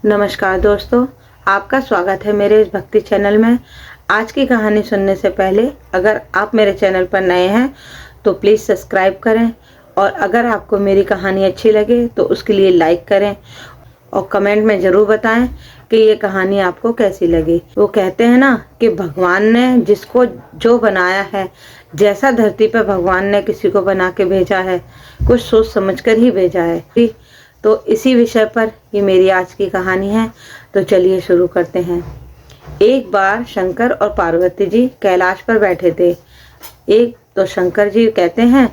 नमस्कार दोस्तों, आपका स्वागत है मेरे इस भक्ति चैनल में। आज की कहानी सुनने से पहले अगर आप मेरे चैनल पर नए हैं तो प्लीज़ सब्सक्राइब करें, और अगर आपको मेरी कहानी अच्छी लगे तो उसके लिए लाइक करें और कमेंट में ज़रूर बताएं कि ये कहानी आपको कैसी लगी। वो कहते हैं ना कि भगवान ने जिसको जो बनाया है, जैसा धरती पर भगवान ने किसी को बना के भेजा है, कुछ सोच समझ कर ही भेजा है। तो इसी विषय पर ये मेरी आज की कहानी है। तो चलिए शुरू करते हैं। एक बार शंकर और पार्वती जी कैलाश पर बैठे थे। एक तो शंकर जी कहते हैं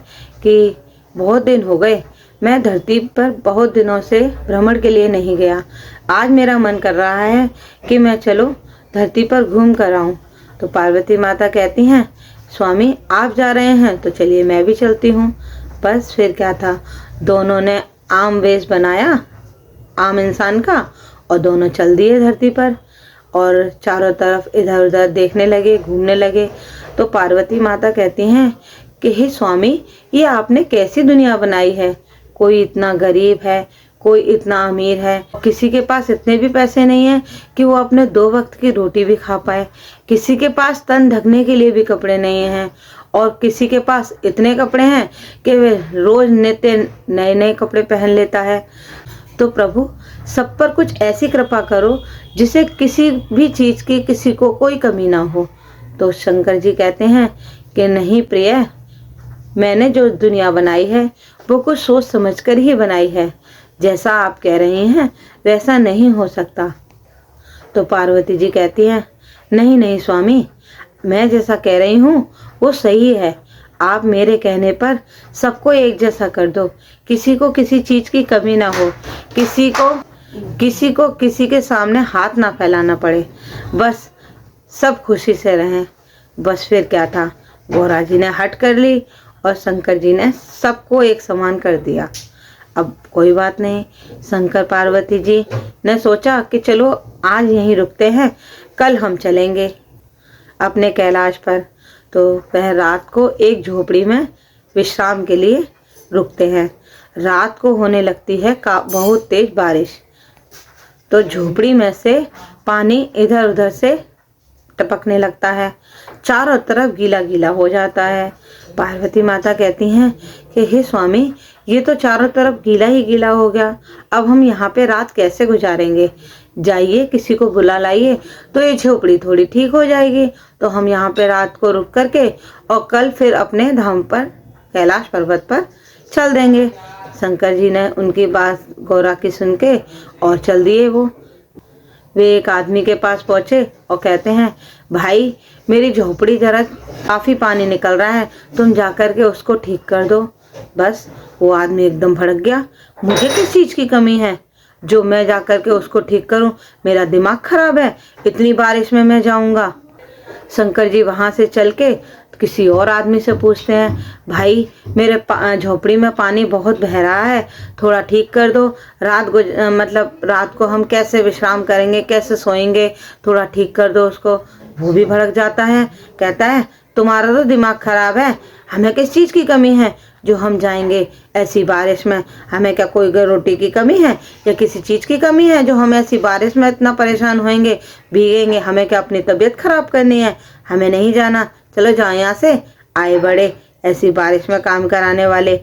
कि बहुत दिन हो गए, मैं धरती पर बहुत दिनों से भ्रमण के लिए नहीं गया। आज मेरा मन कर रहा है कि मैं चलो धरती पर घूम कर आऊं। तो पार्वती माता कहती हैं, स्वामी आप जा रहे हैं तो चलिए मैं भी चलती हूँ। बस फिर क्या था, दोनों ने आम वेश बनाया, आम इंसान का, और दोनों चल दिए धरती पर और चारों तरफ इधर उधर देखने लगे, घूमने लगे। तो पार्वती माता कहती हैं कि हे स्वामी, ये आपने कैसी दुनिया बनाई है। कोई इतना गरीब है, कोई इतना अमीर है, किसी के पास इतने भी पैसे नहीं हैं कि वो अपने 2 वक्त की रोटी भी खा पाए, किसी के पास तन ढकने के लिए भी कपड़े नहीं हैं, और किसी के पास इतने कपड़े हैं कि वे रोज नित्य नए नए कपड़े पहन लेता है। तो प्रभु सब पर कुछ ऐसी कृपा करो जिसे किसी भी चीज की किसी को कोई कमी ना हो। तो शंकर जी कहते हैं कि नहीं प्रिय, मैंने जो दुनिया बनाई है वो कुछ सोच समझ कर ही बनाई है। जैसा आप कह रही हैं वैसा नहीं हो सकता। तो पार्वती जी कहती हैं, नहीं नहीं स्वामी, मैं जैसा कह रही हूँ वो सही है। आप मेरे कहने पर सबको एक जैसा कर दो, किसी को किसी चीज की कमी ना हो, किसी को किसी के सामने हाथ ना फैलाना पड़े, बस सब खुशी से रहें। बस फिर क्या था, गौरा जी ने हट कर ली और शंकर जी ने सबको एक समान कर दिया। अब कोई बात नहीं, शंकर पार्वती जी ने सोचा कि चलो आज यहीं रुकते हैं, कल हम चलेंगे अपने कैलाश पर। तो वह रात को एक झोपड़ी में विश्राम के लिए रुकते हैं। रात को होने लगती है बहुत तेज बारिश। तो झोपड़ी में से पानी इधर उधर से टपकने लगता है, चारों तरफ गीला गीला हो जाता है। पार्वती माता कहती हैं कि हे स्वामी, ये तो चारों तरफ गीला ही गीला हो गया, अब हम यहाँ पे रात कैसे गुजारेंगे। जाइए किसी को बुला लाइए तो ये झोपड़ी थोड़ी ठीक हो जाएगी। तो हम यहाँ पे रात को रुक करके और कल फिर अपने धाम पर कैलाश पर्वत पर चल देंगे। शंकर जी ने उनकी बात गौरा की सुन के और चल दिए। वे एक आदमी के पास पहुंचे और कहते हैं, भाई मेरी झोपड़ी जरा काफी पानी निकल रहा है, तुम जाकर के उसको ठीक कर दो। बस वो आदमी एकदम भड़क गया, मुझे किस चीज की कमी है जो मैं जाकर के उसको ठीक करूं, मेरा दिमाग खराब है, इतनी बारिश में मैं जाऊंगा। शंकर जी वहां से चल के किसी और आदमी से पूछते हैं, भाई मेरे झोपड़ी में पानी बहुत बह रहा है, थोड़ा ठीक कर दो, रात को हम कैसे विश्राम करेंगे, कैसे सोएंगे, थोड़ा ठीक कर दो उसको। वो भी भड़क जाता है, कहता है तुम्हारा तो दिमाग खराब है, हमें किस चीज की कमी है जो हम जाएंगे ऐसी बारिश में। हमें क्या कोई रोटी की कमी है या किसी चीज की कमी है जो हम ऐसी बारिश में इतना परेशान होएंगे, भीगेंगे। हमें क्या अपनी तबीयत खराब करनी है, हमें नहीं जाना, चलो जाओ यहाँ से, आए बड़े ऐसी बारिश में काम कराने वाले।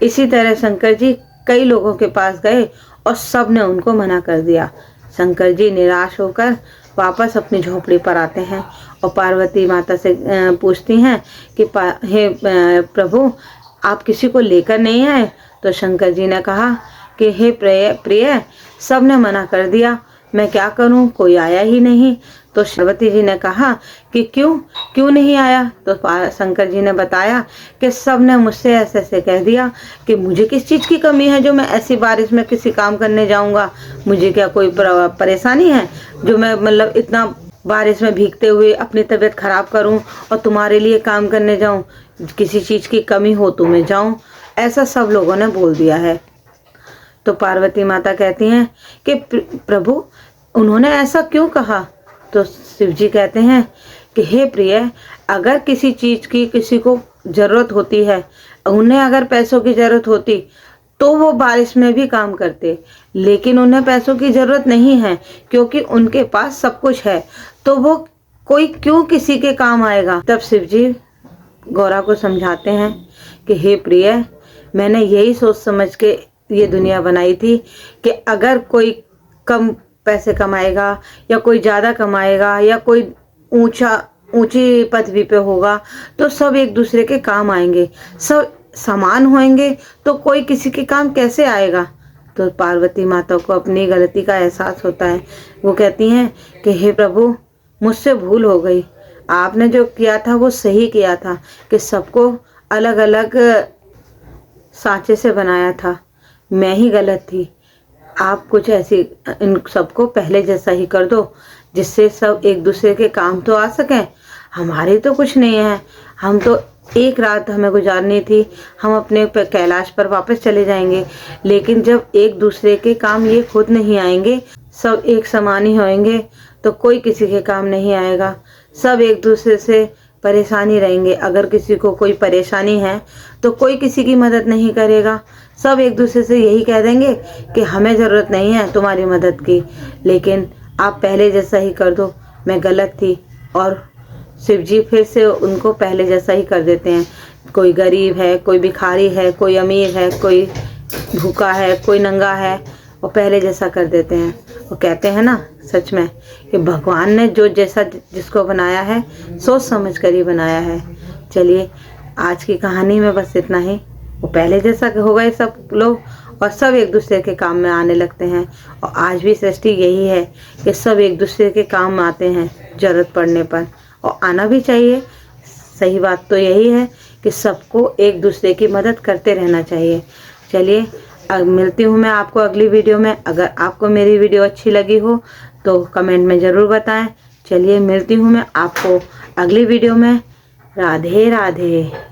इसी तरह शंकर जी कई लोगों के पास गए और सब ने उनको मना कर दिया। शंकर जी निराश होकर वापस अपनी झोपड़ी पर आते हैं और पार्वती माता से पूछती हैं कि हे प्रभु, आप किसी को लेकर नहीं आए। तो शंकर जी ने कहा कि हे प्रिय, सब ने मना कर दिया, मैं क्या करूं, कोई आया ही नहीं। तो पार्वती जी ने कहा कि क्यों नहीं आया। तो शंकर जी ने बताया कि सब ने मुझसे ऐसे ऐसे कह दिया कि मुझे किस चीज़ की कमी है जो मैं ऐसी बारिश में किसी काम करने जाऊंगा। मुझे क्या कोई परेशानी है जो मैं इतना बारिश में भीगते हुए अपनी तबीयत खराब करूं और तुम्हारे लिए काम करने जाऊं। किसी चीज़ की कमी हो तो मैं जाऊं, ऐसा सब लोगों ने बोल दिया है। तो पार्वती माता कहती हैं कि प्रभु, उन्होंने ऐसा क्यों कहा। तो शिव जी कहते हैं कि हे प्रिय, अगर किसी चीज़ की किसी को ज़रूरत होती है, उन्हें अगर पैसों की ज़रूरत होती तो वो बारिश में भी काम करते, लेकिन उन्हें पैसों की ज़रूरत नहीं है क्योंकि उनके पास सब कुछ है, तो वो कोई क्यों किसी के काम आएगा। तब शिव जी गौरा को समझाते हैं कि हे प्रिय, मैंने यही सोच समझ के ये दुनिया बनाई थी कि अगर कोई कम पैसे कमाएगा या कोई ज़्यादा कमाएगा या कोई ऊंची पदवी पे होगा तो सब एक दूसरे के काम आएंगे, सब समान होंगे तो कोई किसी के काम कैसे आएगा। तो पार्वती माता को अपनी गलती का एहसास होता है। वो कहती हैं कि हे प्रभु, मुझसे भूल हो गई, आपने जो किया था वो सही किया था कि सबको अलग अलग सांचे से बनाया था, मैं ही गलत थी। आप कुछ ऐसी इन सबको पहले जैसा ही कर दो जिससे सब एक दूसरे के काम तो आ सकें। हमारी तो कुछ नहीं है, हम तो एक रात हमें गुजारनी थी, हम अपने कैलाश पर वापस चले जाएंगे, लेकिन जब एक दूसरे के काम ये खुद नहीं आएंगे, सब एक समान ही होंगे तो कोई किसी के काम नहीं आएगा, सब एक दूसरे से परेशानी रहेंगे। अगर किसी को कोई परेशानी है तो कोई किसी की मदद नहीं करेगा, सब एक दूसरे से यही कह देंगे कि हमें ज़रूरत नहीं है तुम्हारी मदद की, लेकिन आप पहले जैसा ही कर दो, मैं गलत थी। और शिव जी फिर से उनको पहले जैसा ही कर देते हैं। कोई गरीब है, कोई भिखारी है, कोई अमीर है, कोई भूखा है, कोई नंगा है, वो पहले जैसा कर देते हैं। वो कहते हैं ना सच में कि भगवान ने जो जैसा जिसको बनाया है सोच समझ कर ही बनाया है। चलिए आज की कहानी में बस इतना ही। वो पहले जैसा हो गए सब लोग और सब एक दूसरे के काम में आने लगते हैं। और आज भी सृष्टि यही है कि सब एक दूसरे के काम आते हैं ज़रूरत पड़ने पर, और आना भी चाहिए। सही बात तो यही है कि सबको एक दूसरे की मदद करते रहना चाहिए। चलिए अब मिलती हूँ मैं आपको अगली वीडियो में। अगर आपको मेरी वीडियो अच्छी लगी हो तो कमेंट में ज़रूर बताएं। चलिए मिलती हूँ मैं आपको अगली वीडियो में। राधे राधे।